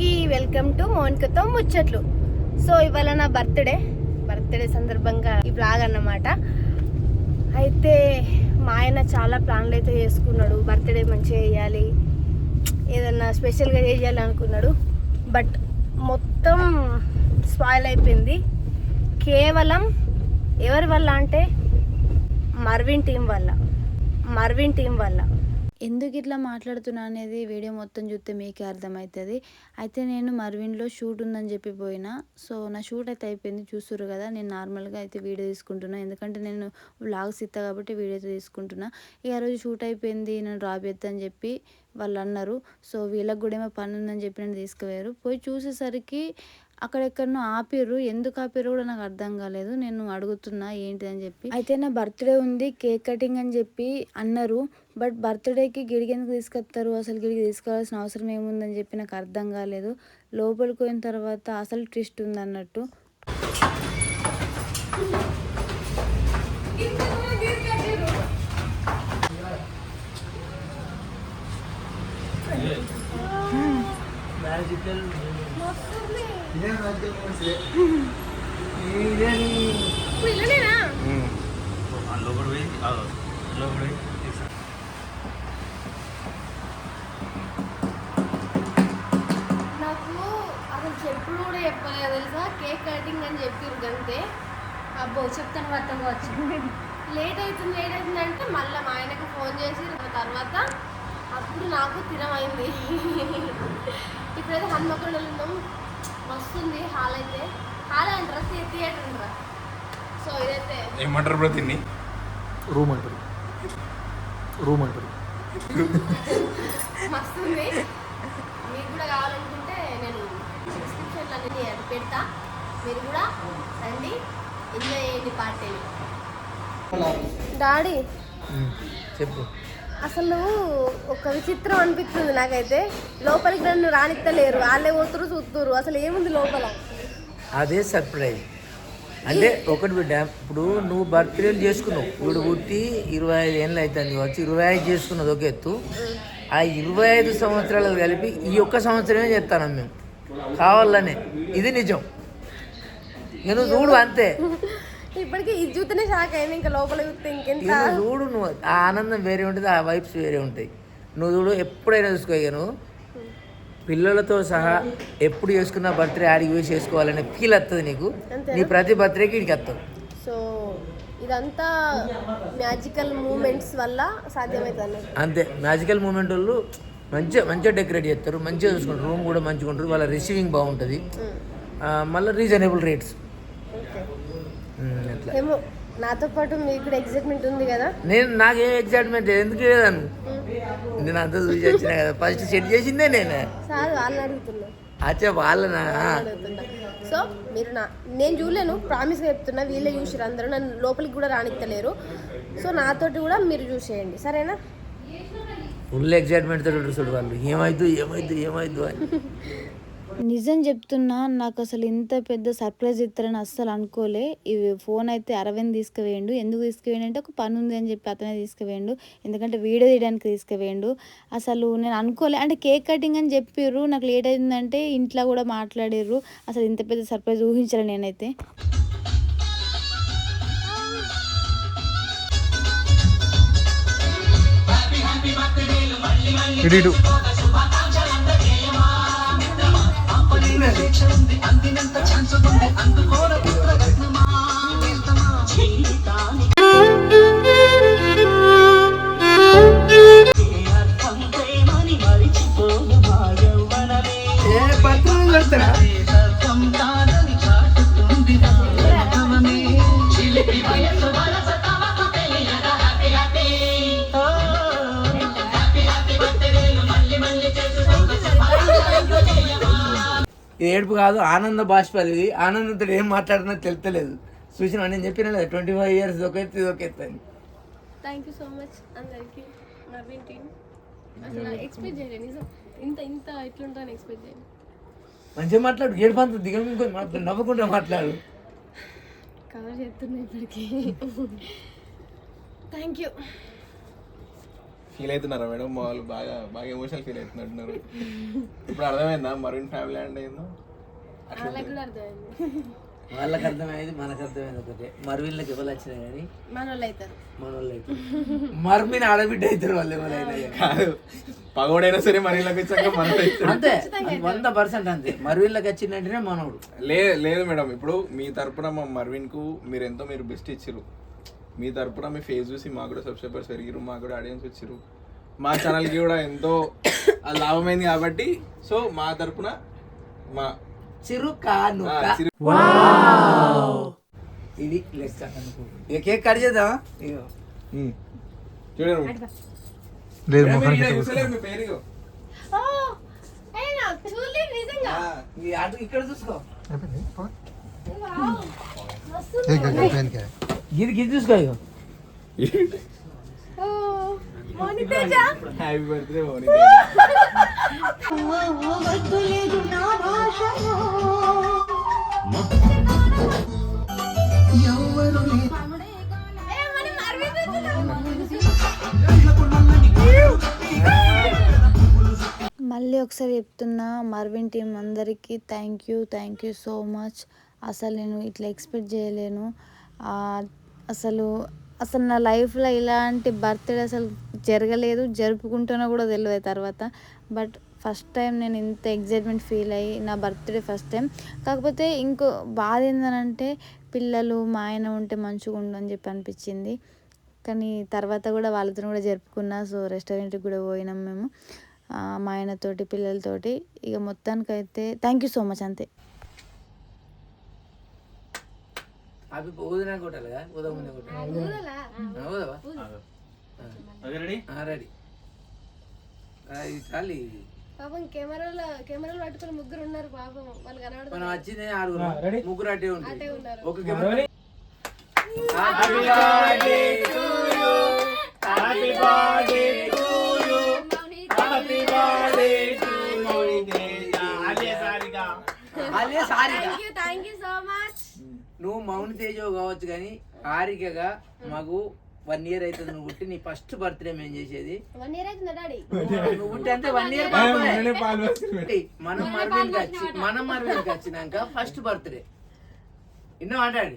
అందరికీ welcome to మౌనికతో ముచ్చట్లు. So ఇవాళ నా బర్త్డే సందర్భంగా ఈ బ్లాగ్ అన్నమాట. అయితే మా ఆయన చాలా ప్లాన్లు అయితే చేసుకున్నాడు. బర్త్డే మంచిగా చేయాలి, ఏదన్నా స్పెషల్గా చేయాలి అనుకున్నాడు. బట్ మొత్తం స్పాయిల్ అయిపోయింది. కేవలం ఎవరి వల్ల అంటే మర్విన్ టీం వల్ల. ఎందుకు ఇట్లా మాట్లాడుతున్నా అనేది వీడియో మొత్తం చూస్తే మీకే అర్థమవుతుంది. అయితే నేను మర్విన్లో షూట్ ఉందని చెప్పి పోయినా. సో నా షూట్ అయితే అయిపోయింది, చూస్తుర్రు కదా. నేను నార్మల్గా అయితే వీడియో తీసుకుంటున్నా, ఎందుకంటే నేను వ్లాగ్స్ ఇస్తా కాబట్టి వీడియో అయితే తీసుకుంటున్నా. ఇక ఆ రోజు షూట్ అయిపోయింది, నేను డ్రాప్ చేద్దని చెప్పి వాళ్ళు అన్నారు. సో వీళ్ళకి కూడా ఏమో పని ఉందని చెప్పి నన్ను తీసుకుపోయారు. పోయి చూసేసరికి అక్కడెక్కడనో ఆపిర్రు. ఎందుకు ఆపిర్రు కూడా నాకు అర్థం కాలేదు. నేను అడుగుతున్నా ఏంటి అని చెప్పి. అయితే నా బర్త్డే ఉంది, కేక్ కటింగ్ అని చెప్పి అన్నారు. బట్ బర్త్డేకి గిడికి ఎందుకు తీసుకొస్తారు, అసలు గిడికి తీసుకోవాల్సిన అవసరం ఏముందని చెప్పి నాకు అర్థం కాలేదు. లోపలికి పోయిన తర్వాత అసలు ట్విస్ట్ ఉంది అన్నట్టు. నాకు అసలు చెప్పుడు కూడా చెప్పలేదు తెలుసా. కేక్ కటింగ్ అని చెప్పారు అంతే. అబ్బో చెప్తాను పట్టవచ్చు. లేట్ అవుతుంది అంటే మళ్ళీ మా ఆయనకు ఫోన్ చేసి తర్వాత అప్పుడు నాకు తినమైంది. ఇప్పుడైతే హన్మకొండలో ఉన్నాం. వస్తుంది హాల్ అయితే. హాల్ అంటారా థియేటర్ అంటారా? సో ఇదైతే ఏమంటారు బ్రో, తిని రూమ్ అంటారు మస్తుంది. మీకు కూడా కావాలనుకుంటే నేను డిస్క్రిప్షన్లో అన్నీ అది పెడతా, మీరు కూడా రండి, ఎంజాయ్ చేయండి పార్టీని. డాడీ చెప్పు. అసలు ఒక విచిత్రం అనిపిస్తుంది నాకైతే. లోపలికి నన్ను రానిత్తలేరు, వాళ్ళే పోతురు చూస్తురు. అసలు ఏముంది లోపల? అదే సర్ప్రైజ్ అంటే ఒకటి బిడ్డ, ఇప్పుడు నువ్వు బర్త్డేలు చేసుకున్నావు, ఇప్పుడు పుట్టి 25 ఏళ్ళు అవుతుంది వచ్చి 25 చేసుకున్నది ఒక ఎత్తు. ఆ 25 సంవత్సరాలు కలిపి ఈ ఒక్క సంవత్సరమే చేస్తాను మేము కావాలనే. ఇది నిజం. నేను చూడు అంతే. ఇప్పటికీ ఇది చూస్తేనే షాక్ అయింది, ఇంకా లోపల చూస్తే ఇంకెంత. చూడు నువ్వు, ఆ ఆనందం వేరే ఉంటుంది, ఆ వైబ్స్ వేరే ఉంటాయి. నువ్వు చూడు, ఎప్పుడైనా చూసుకోగా నువ్వు పిల్లలతో సహా ఎప్పుడు చేసుకున్న బర్త్డే ఆడికి పోయి చేసుకోవాలనే ఫీల్ వస్తుంది నీకు. నీ ప్రతి బర్త్డేకి ఇడికి వస్తుంది. సో ఇదంతా మ్యాజికల్ మూమెంట్స్ వల్ల సాధ్యమవుతుంది అంతే. మ్యాజికల్ మూమెంట్ వాళ్ళు మంచిగా డెకరేట్ చేస్తారు, మంచిగా చూసుకుంటారు, రూమ్ కూడా మంచిగా ఉంటుంది, వాళ్ళ రిసీవింగ్ బాగుంటుంది, మళ్ళీ రీజనబుల్ రేట్స్. ఏమో నాతో పాటు మీకు కూడా ఎగ్జైట్మెంట్ ఉంది కదా. నాకేం ఎగ్జైట్మెంట్ ఎందుకు లేదాను, నేను అంతా చూసి వచ్చినా కదా. ఫస్ట్ సెట్ చేసిందే నేను. సార్ వాళ్ళని అడుగుతున్నా. అచ్చా వాళ్ళనా? సో మీరు నేను చూడలేను, ప్రామిస్గా చెప్తున్నా. వీళ్ళే చూసారు, అందరూ నన్ను లోపలికి కూడా రానిత్తలేరు. సో నాతోటి కూడా మీరు చూసేయండి, సరేనా? ఫుల్ ఎగ్జైట్మెంట్ తోటి చూడు వాళ్ళు, ఏమైద్దు అని. నిజం చెప్తున్నా, నాకు అసలు ఇంత పెద్ద సర్ప్రైజ్ ఇస్తారని అస్సలు అనుకోలే. ఈ ఫోన్ అయితే అరవింద్ తీసుకువేయండు. ఎందుకు తీసుకువేయండు అంటే ఒక పని ఉంది అని చెప్పి అతనే తీసుకువేయండు, ఎందుకంటే వీడియో తీయడానికి తీసుకువేయండు. అసలు నేను అనుకోలే. అంటే కేక్ కటింగ్ అని చెప్పిర్రు, నాకు లేట్ అయిందంటే ఇంట్లో కూడా మాట్లాడిర్రు. అసలు ఇంత పెద్ద సర్ప్రైజ్ ఊహించలే నేనైతే. ఇది ఏడుపు కాదు, ఆనంద బాష్పాలు. ఇది ఆనందంతో ఏం మాట్లాడుతున్నా తెలుస్తలేదు. చూసిన నేను చెప్పిన లేదు 25 years ఇది ఒక ఎత్తు అని. థ్యాంక్ యూ సో మచ్ అందరికి. నవీన్ టీమ్ అసలు ఎక్స్పెక్ట్ చేయలేదు నిజం, ఇంత ఇట్లుంటాను ఎక్స్పెక్ట్ చేయలేదు. మంచిగా మాట్లాడు, ఏడుపంత దిగం, ఇంకొంచెం మాట్లాడు, నవ్వకుండా మాట్లాడు. కవర్ చేస్తున్నా ఇప్పటికీ. Thank you. ఫీల్ అవుతున్నారా మేడం? వాళ్ళు బాగా బాగా ఎమోషనల్ ఫీల్ అవుతున్నట్టున్నారు. ఇప్పుడు అర్థమైందా మరిన్ ఫ్యామిలీ అంటే ఏందో? వాళ్ళకి కూడా అర్థమైంది. వాళ్ళకి అర్థమైంది, మనకు అర్థమైంది ఒకటే. మరువిళ్ళకి ఎవరు వచ్చినా కానీ మన వాళ్ళు అవుతారు. మన వాళ్ళు అయితే మరుమిని ఆడబిడ్డ అవుతారు వాళ్ళు ఎవరైనా కాదు, పగోడైనా సరే మరిన్లోకి వచ్చాక మనం అంతే 100% అంతే. మరువిళ్ళకి వచ్చిందంటేనే మనోడు. లేదు మేడం, ఇప్పుడు మీ తరపున మా మర్విన్కు మీరు బెస్ట్ ఇచ్చిర్రు. మీ తరపున మీ ఫేస్ చూసి మాకు కూడా సబ్స్క్రైబర్స్ పెరిగిరు, మాకు కూడా ఆడియన్స్ వచ్చిర్రు, మా ఛానల్కి కూడా ఎంతో లాభమైంది కాబట్టి సో మా తరపున మా చిరుకాను ఇది లెక్క. ఇక కేక్ కట్ చేద్దామా? చూడండి మీ పేరు ఇగో. చూడలేదు నిజంగా. ఈ అటు ఇక్కడ చూసుకో, గిది గిది చూసుకో. ఇగో మౌనితేజ హ్యాపీ బర్త్డే మళ్ళీ ఒకసారి చెప్తున్నా, మర్విన్ టీం అందరికీ థ్యాంక్ యూ సో మచ్. అసలు నేను ఇట్లా ఎక్స్పెక్ట్ చేయలేను. అసలు నా లైఫ్లో ఇలాంటి బర్త్డే అసలు జరగలేదు, జరుపుకుంటున్నా కూడా తెలియదు తర్వాత. బట్ ఫస్ట్ టైం నేను ఇంత ఎగ్జైట్మెంట్ ఫీల్ అయ్యి, నా బర్త్డే ఫస్ట్ టైం. కాకపోతే ఇంకో బాధ ఏంటంటే పిల్లలు మా ఆయన ఉంటే మంచిగా ఉండు అని చెప్పి అనిపించింది. కానీ తర్వాత కూడా వాళ్ళతో కూడా జరుపుకున్నా. సో రెస్టారెంట్కి కూడా పోయినాం మేము మా ఆయనతోటి పిల్లలతోటి. ఇక మొత్తానికైతే థ్యాంక్ యూ సో మచ్ అంతే. అవి ఊదినా కొట్టాలిగా, ఊదముందే కొట్టాలి. రెడీ ఇది చాలి. పాపం కెమెరాలు పట్టుకుని ముగ్గురు ఉన్నారు. పాపం వాళ్ళు కనబడుతున్నారు. మనం వచ్చింది 6 ముగ్గురు అటే అటే ఉన్నారు. ఒక camera. Happy birthday to you, happy birthday to you, happy birthday to you. అలే సారిగా థ్యాంక్ యూ సో మచ్. నువ్వు మౌని తేజో కావచ్చు కానీ హారికగా మాకు 1 year అవుతుంది నువ్వు పుట్టి. నీ ఫస్ట్ బర్త్డే మేము చేసేది 1 year అవుతుందా డాడీ? నువ్వు పుట్టి అంతే 1 year. మనం మరువిన్కి వచ్చినాక ఫస్ట్ బర్త్డే ఎన్నో మాట్లాడి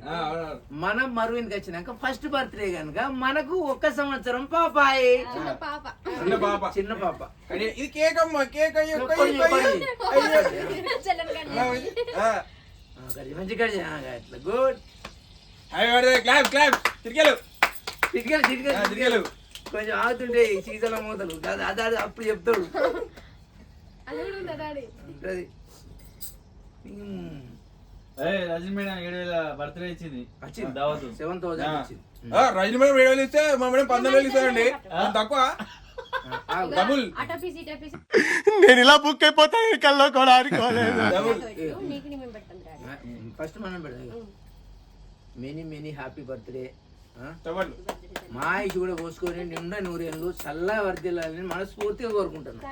మనం మరువిన్కి వచ్చినాక ఫస్ట్ బర్త్డే కనుక మనకు 1 సంవత్సరం పాపాయి. చిన్న పాప. ఇది కేక్ అమ్మా, కేక్ మంచి కడిచి అట్లా గుడ్. తిరిగేలు కొంచెం ఆగుతుంటే సీజన్ మోతలు అది అప్పుడు చెప్తాడు. అది కూడా ఉందా డాడీ? రజనీ మేడం 7,000 బర్త్డే ఇచ్చింది. 7,000 వచ్చింది. రజనీ మేడం 7,000 ఇస్తే మా మేడం 15,000 ఇస్తారండి. తక్కువ డబుల్. నేను ఇలా బుక్ అయిపోతాను కల్లో కూడా అనుకోలేదు. ఫస్ట్ మనం పెడదాం. Many happy birthday. మా ఇషు కూడా పోసుకొని నిండా 100 ఏళ్ళు చల్లగా వర్దిల్లాలని మనస్ఫూర్తిగా కోరుకుంటున్నాను.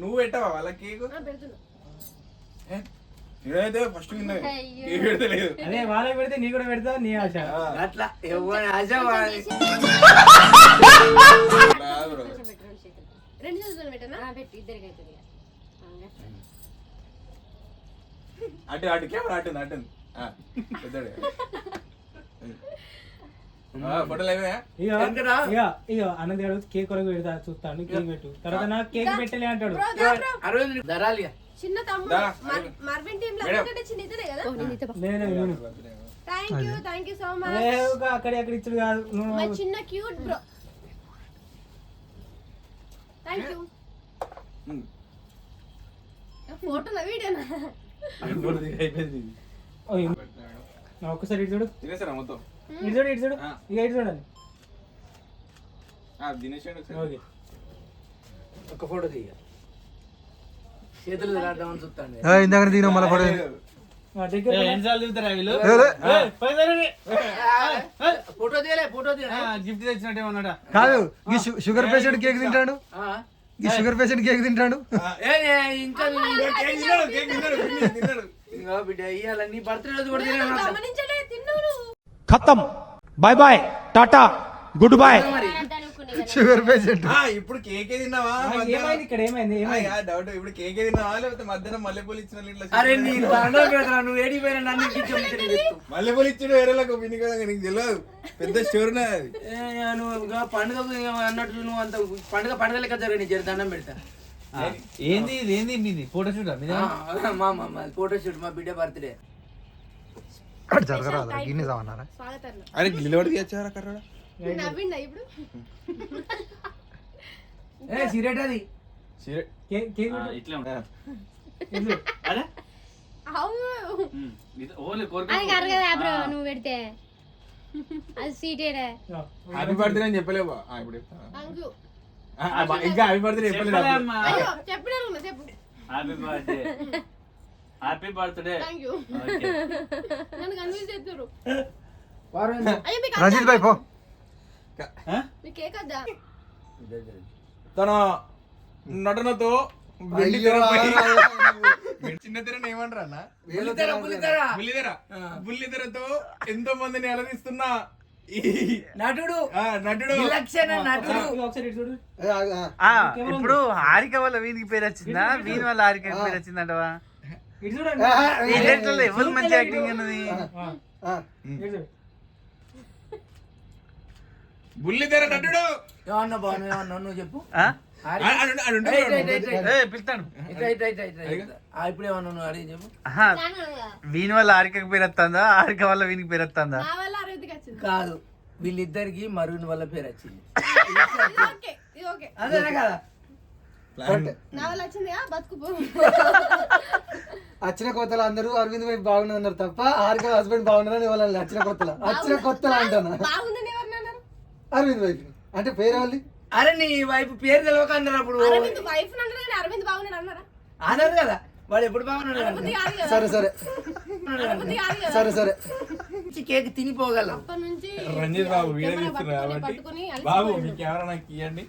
నువ్వు పెట్టవా వాళ్ళ కేక్? నేనైతే ఫస్ట్ పెడతలేదు. అదే వాళ్ళకి పెడితే నీ కూడా పెడతా, నీ ఆశ అట్లా ఎవరి ఆశ రెండు చేతులు పెట్టనా? అటు కెమెరా అట్టుంది పెద్దడు ఫోటోలు అయిపోయా? ఇగో అన్నది అడుగు కేక్ కొరకు పెడతా చూస్తాను. కేక్ పెట్టు తర్వాత నాకు కేక్ పెట్టలే అంటాడు. చిన్న తమ్ముడు మర్విన్ టీమ్ లో చిన్న ఇతనే కదా. Thank you so much. అక్కడ ఇచ్చుడు కాదు, మై చిన్న క్యూట్ బ్రో. Thank you. ఫోటోనా వీడియోనా? అయిపోయింది. ఒక్కసారి ఇటు చూడు, తినేసారా మొత్తం? ఇటు చూడు ఇక ఇటు చూడండి. తినేసాడు. ఒక ఫోటో తీయ చేతులు రాద్దామని చూస్తాను. ఇందాక దిగిన మళ్ళీ ఫోటో ఎన్నిసార్లు దిగుతారా వీళ్ళు? ఫోటో తీయలే, ఫోటో తీయ. గిఫ్ట్ తెచ్చినట్టే ఉన్నాడా? కాదు, ఈ షుగర్ పేషెంట్ కేక్ తింటాడు. ఈ షుగర్ పేషెంట్ కేక్ తింటాడు. ఇంకా బిడ్డ ఇయ్యాల నీ బర్త్డే రోజు కూడా గమనించలే తిన్నాడు. खत्म bye bye tata goodbye sugar patient ఇప్పుడు కేకే తిన్నావా ఏమైంది ఇక్కడ ఏమైంది డౌట్ ఇప్పుడు కేకే తిన్నావా లేకపోతే మధ్యాహ్నం మల్లెపూలు ఇచ్చిన ఇట్లా అరే నీ దండం పెడతారా, నువ్వు ఏడిపోయినా నన్ను ఇచ్చి మల్లెపూలు ఇచ్చిన వేరేలకు విని కదా నీకు తెలియదు పెద్ద స్టోర్ అది. నువ్వు పండుగ అన్నట్లు నువ్వు అంత పండుగ లెక్క జరగని జర దండం పెడతా. ఏంది ఇది ఏంది మీది ఫోటో షూట్ మా ఫోటో షూట్ మా బిడ్డ బర్త్డే. అక్కడ జరగరాదు గిన్నె సామన్నారా స్వాగతం అరే గిల్లవాడికి వచ్చారా కర్రడా నవ్విండా ఇప్పుడు సిగరెట్ అది కేక్ కేక్ ఇట్లా అరే అవును ఓన్లీ అది కాదు కదా బ్రో నువ్వు పెడితే అది సీటేడే హ్యాపీ బర్త్డే అని చెప్పలేవా ఇప్పుడు చెప్తాను. థ్యాంక్ యూ ఇంకా హ్యాపీ బర్త్డే చెప్పలేదు అయ్యో చెప్పినా చెప్పు happy birthday happy birthday thank you నన్ను కన్విన్స్ చేస్తారు వారం అయ్యో మీకు రంజిత్ భాయ్ పో మీ కేక్ వద్దా తన నటనతో వెండి తెరపై చిన్న తెరను ఏమంటారు అన్న బుల్లితెరతో ఎంతో మందిని అలరిస్తున్న ఈ నటుడు నటుడు విలక్షణ నటుడు. ఒకసారి ఇటు చూడు ఇప్పుడు హారిక వల్ల వీనికి పేరు వచ్చిందా వీని వల్ల హారిక పేరు వచ్చిందంటవా ఇటు చూడండి ఎవరు మంచి యాక్టింగ్ అన్నది ఇటు చూడు. బుల్లితెర నటుడు ఏమన్నా బాను ఏమన్నా నువ్వు చెప్పు. పిలుతాను ఇప్పుడు ఏమన్నా నువ్వు అడిగి చెప్పు. వీని వల్ల హారిక పేరు వస్తుందా హారిక వల్ల వీనికి పేరు వస్తుందా నా వల్ల అరవింద్కి వచ్చింది కాదు వీళ్ళిద్దరికి మరుని వల్ల పేరు వచ్చింది. ఇది ఓకే ఇది ఓకే అదేనా కదా నా వల్ల వచ్చింది బతుకుపో వచ్చిన కొత్తలు అందరూ అరవింద్ వైపు బాగున్నది అన్నారు తప్ప హారిక హస్బెండ్ బాగున్నదని వాళ్ళని వచ్చిన కొత్తలు అంటాను బాగుందని ఎవరిని అన్నారు అరవింద్ వైపు అంటే పేరు వాళ్ళది అరే నీ వైపు పేరు తెలవక అన్నారు అప్పుడు. అరవింద్ వైఫ్ అన్నారు కానీ అరవింద్ బాగున్నాడు అన్నారా అన్నారు కదా వాడు ఎప్పుడు బాగున్నాడు బుద్ధి కాదు కదా సరే సరే బుద్ధి కాదు కదా సరే సరే కేక్ తినిపోగలం. అప్పటి నుంచి రంజిత్ బాబు వీడియో కెమెరా తీస్తున్నారు కాబట్టి పట్టుకొని బాబు మీ కెమెరా నాకు ఇవ్వండి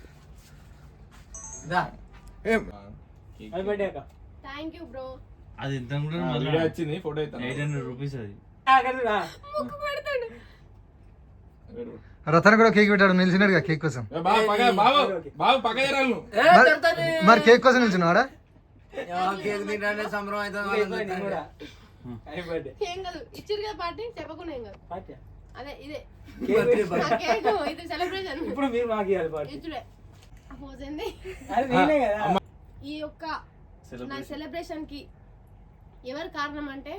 అది పెట్టాక థ్యాంక్ యూ బ్రో అది ఎంత వీడియో వచ్చింది ఫోటో అవుతాను 800 రూపీస్ అది ముక్కు పెడతాడు రతన్ కూడా కేక్ పెట్టాడు నిలిచినాడు కేక్ కోసం బాబు పక్క జరాలు మరి కేక్ కోసం నిల్చున్నాడా కేక్ తింటే సంబరం అవుతుంది. ఏం కాదు ఇచ్చిరు కదా పార్టీ చెప్పకుండా ఏం కాదు పార్టీ అదే ఇదే కేక్ నా కేక్ ఇది సెలబ్రేషన్ ఇప్పుడు మీరు మాకు ఇవ్వాలి పార్టీ ఇచ్చుడే పోసింది అది నేనే కదా ఈ యొక్క నా సెలబ్రేషన్ కి ఎవరు కారణం అంటే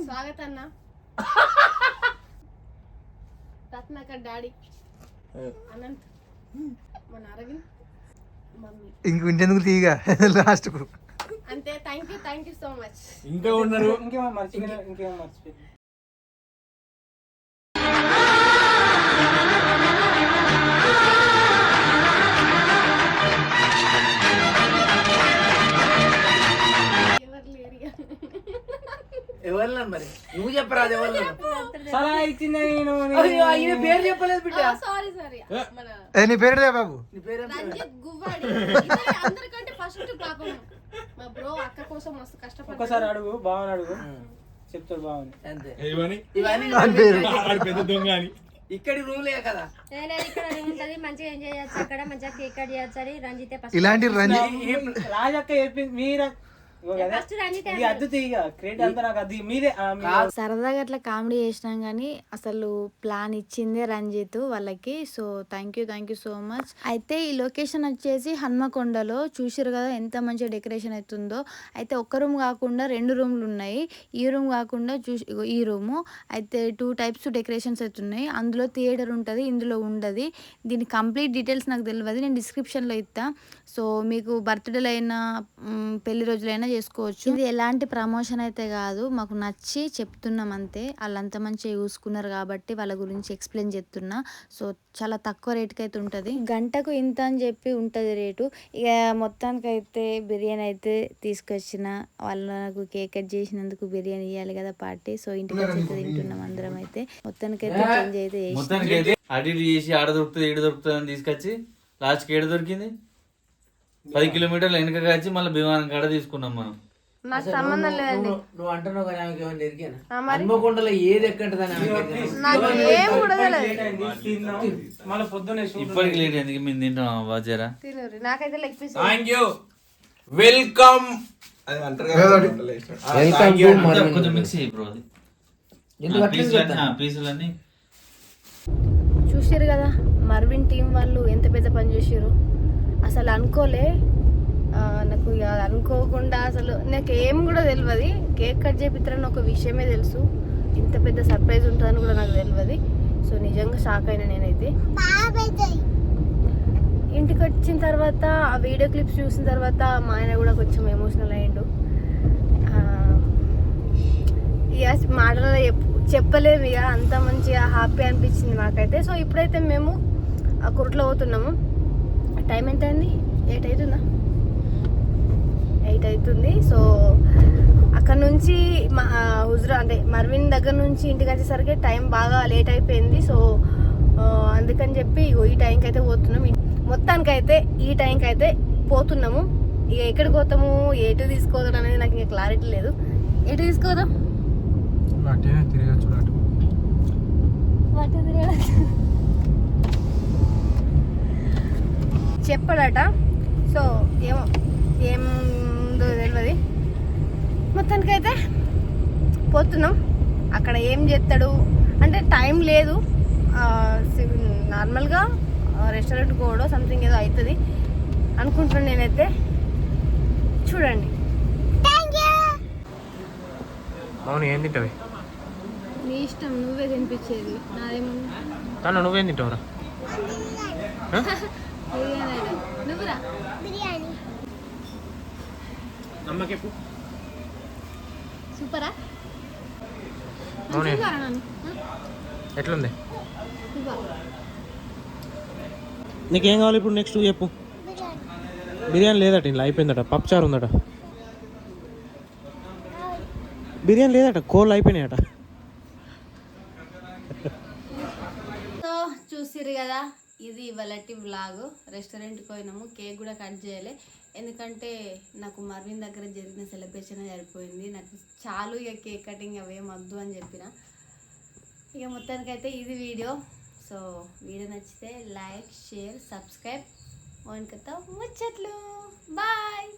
స్వాగత్ అన్న రత్నాకర్ డాడీ అనంత్ మన అరవింద్ మమ్మీ ఇంకెందుకు తీయగా లాస్ట్ కు అంతే థ్యాంక్ యూ సో మచ్ ఇంకా ఉన్నారు ఇంకేమో మర్చిపోయి ఎవరు లేరు ఇక. ఎవరు మరి నువ్వు చెప్పరా అది ఎవరు సలహా ఇచ్చింది నేను ఆయన పేరు చెప్పలేదు బిడ్డ. సారీ మన నీ పేరు బాబు నీ పేరు రంజిత్ గువ్వాడి ఇతనే అందరికంటే ఫస్ట్ పాపం మా బ్రో అక్క కోసం మస్తు ఒక్కసారి కష్టపడ్డాడు అడుగు బావని అడుగు చెప్తాడు బావని అంతే ఏమని ఇవన్నీ ఆడు పెద్ద దొంగ అని ఇక్కడి రూలే కదా. ఇక్కడ ఉంటది మంచిగా ఎంజాయ్ చేయొచ్చు అక్కడ మంచిగా కేక్ కట్ చేయొచ్చు అని రంజితే ఇలాంటి రంజిత్ రాజక్క చెప్పింది మీరు ఇగో కదా ఫస్ట్ రంజితే ఇది అద్దు తీయ క్రెడిట్ అంతా నాకు అది మీదే సరదాగా అట్లా కామెడీ చేసినాం కానీ అసలు ప్లాన్ ఇచ్చిందే రంజిత్ వాళ్ళకి. So thank you so much. అయితే ఈ లొకేషన్ వచ్చేసి హన్మకొండలో చూసారు కదా ఎంత మంచిగా డెకరేషన్ అవుతుందో. అయితే ఒక్క రూమ్ కాకుండా 2 రూమ్లు ఉన్నాయి. ఈ రూమ్ కాకుండా ఇగో ఈ రూము అయితే 2 టైప్స్ డెకరేషన్స్ అవుతున్నాయి. అందులో థియేటర్ ఉంటుంది, ఇందులో ఉండదు. దీని కంప్లీట్ డీటెయిల్స్ నాకు తెలియదు, నేను డిస్క్రిప్షన్లో ఇస్తా. సో మీకు బర్త్డేలు అయినా పెళ్లి రోజులైనా చేసుకోవచ్చు. ఇది ఎలాంటి ప్రమోషన్ అయితే కాదు, మాకు నచ్చి చెప్తున్నాం అంతే. వాళ్ళంత మంచిగా చూసుకున్నారు కాబట్టి వాళ్ళ గురించి ఎక్స్ప్లెయిన్ చేస్తున్నా. సో చాలా తక్కువ రేటుకి అయితే ఉంటుంది, గంటకు ఇంత అని చెప్పి ఉంటుంది రేటు. ఇక మొత్తానికైతే బిర్యానీ అయితే తీసుకొచ్చిన వాళ్ళకు కేక్ కట్ చేసినందుకు బిర్యానీ ఇవ్వాలి కదా పార్టీ. సో ఇంటికి వచ్చి తింటున్నాం అందరం. అయితే మొత్తానికైతే చేంజ్ అయితే మొత్తానికి అయితే అటు ఇటు చేసి ఆడ దొరుకుతుంది ఈడ దొరుకుతుంది అని తీసుకొచ్చి లాస్ట్కి ఏడ దొరికింది 10 కిలోమీటర్లు వెనక వచ్చి మళ్ళీ భీమానం కాడ తీసుకున్నాం మనం. నాకు సంబంధం లేదండి. నువ్వు అంటున్నావు కానీ ఆమెకి ఏమైనా ఎరికేనా? ఆ, మరి? హన్మకొండలో ఏది ఎక్కడదని నాకు ఏం కూడా తెలియదు. మళ్ళీ పొద్దున్నే ఇప్పటికి లేట్ ఎందుకు మేము తింటాం బాజరా తినరు. నాకైతే leg piece thank you welcome అది అంటారు కదా వెల్కమ్ టు కొంచెం మిక్స్ చేయి బ్రో అది పీసులన్నీ చూసారు కదా మర్విన్ టీం వాళ్ళు ఎంత పెద్ద పని చేసారు. అసలు అనుకోలే, నాకు ఇక అనుకోకుండా అసలు నాకు ఏం కూడా తెలియదు. కేక్ కట్ చేపిస్తారని ఒక విషయమే తెలుసు, ఇంత పెద్ద సర్ప్రైజ్ ఉంటుందని కూడా నాకు తెలియదు. సో నిజంగా షాక్ అయినా నేనైతే. ఇంటికి వచ్చిన తర్వాత ఆ వీడియో క్లిప్స్ చూసిన తర్వాత మా ఆయన కూడా కొంచెం ఎమోషనల్ అయ్యిండు. ఇక మాటలలో చెప్పలేము, ఇక అంత మంచిగా హ్యాపీ అనిపించింది నాకైతే. సో ఇప్పుడైతే మేము ఆ కుర్ట్లో పోతున్నాము. టైం ఎంత అయింది? 8 అవుతుందా? 8 అవుతుంది. సో అక్కడ నుంచి హుజరా అంటే మర్విన్ దగ్గర నుంచి ఇంటికి వచ్చేసరికి టైం బాగా లేట్ అయిపోయింది. సో అందుకని చెప్పి ఈ టైంకి అయితే పోతున్నాం. మొత్తానికైతే ఈ టైంకి అయితే పోతున్నాము. ఇక ఎక్కడికి పోతాము, ఎటు తీసుకోదాం అనేది నాకు ఇంకా క్లారిటీ లేదు. ఎటు తీసుకోదాం? చెప్పాడట. సో ఏముందో తెలియదు. మొత్తానికైతే పోతున్నాం. అక్కడ ఏం చేస్తాడు అంటే టైం లేదు. నార్మల్గా రెస్టారెంట్ కూడా సంథింగ్ ఏదో అవుతుంది అనుకుంటున్నాను నేనైతే. చూడండి. అవును, ఏం తింటావు? నీ ఇష్టం, నువ్వే తినిపించేది, నాదేముంది. తను నువ్వేం తింటావురా? బిర్యానీ నువ్వురా. అమ్మకెప్పు. సూపరా? అవునే, ఎట్లుంది? నీకేం కావాలి ఇప్పుడు? నెక్స్ట్ చెప్పు. బిర్యానీ లేదట, ఇలా అయిపోయిందట. పప్పుచారు ఉందట. బిర్యానీ లేదట, కోళ్ళు అయిపోయినాయట. సో చూసిరు కదా, ఇది ఇవాళటి వ్లాగ్. రెస్టారెంట్కి పోయినాము, కేక్ కూడా కట్ చేయాలి. ఎందుకంటే నాకు మర్విన్ దగ్గర జరిగిన సెలబ్రేషన్ సరిపోయింది. నాకు చాలు ఇక కేక్ కటింగ్ అవేం వద్దు అని చెప్పిన. ఇక మొత్తానికైతే ఇది వీడియో. సో వీడియో నచ్చితే లైక్, షేర్, సబ్స్క్రైబ్. మౌనికతో ముచ్చట్లు. బాయ్.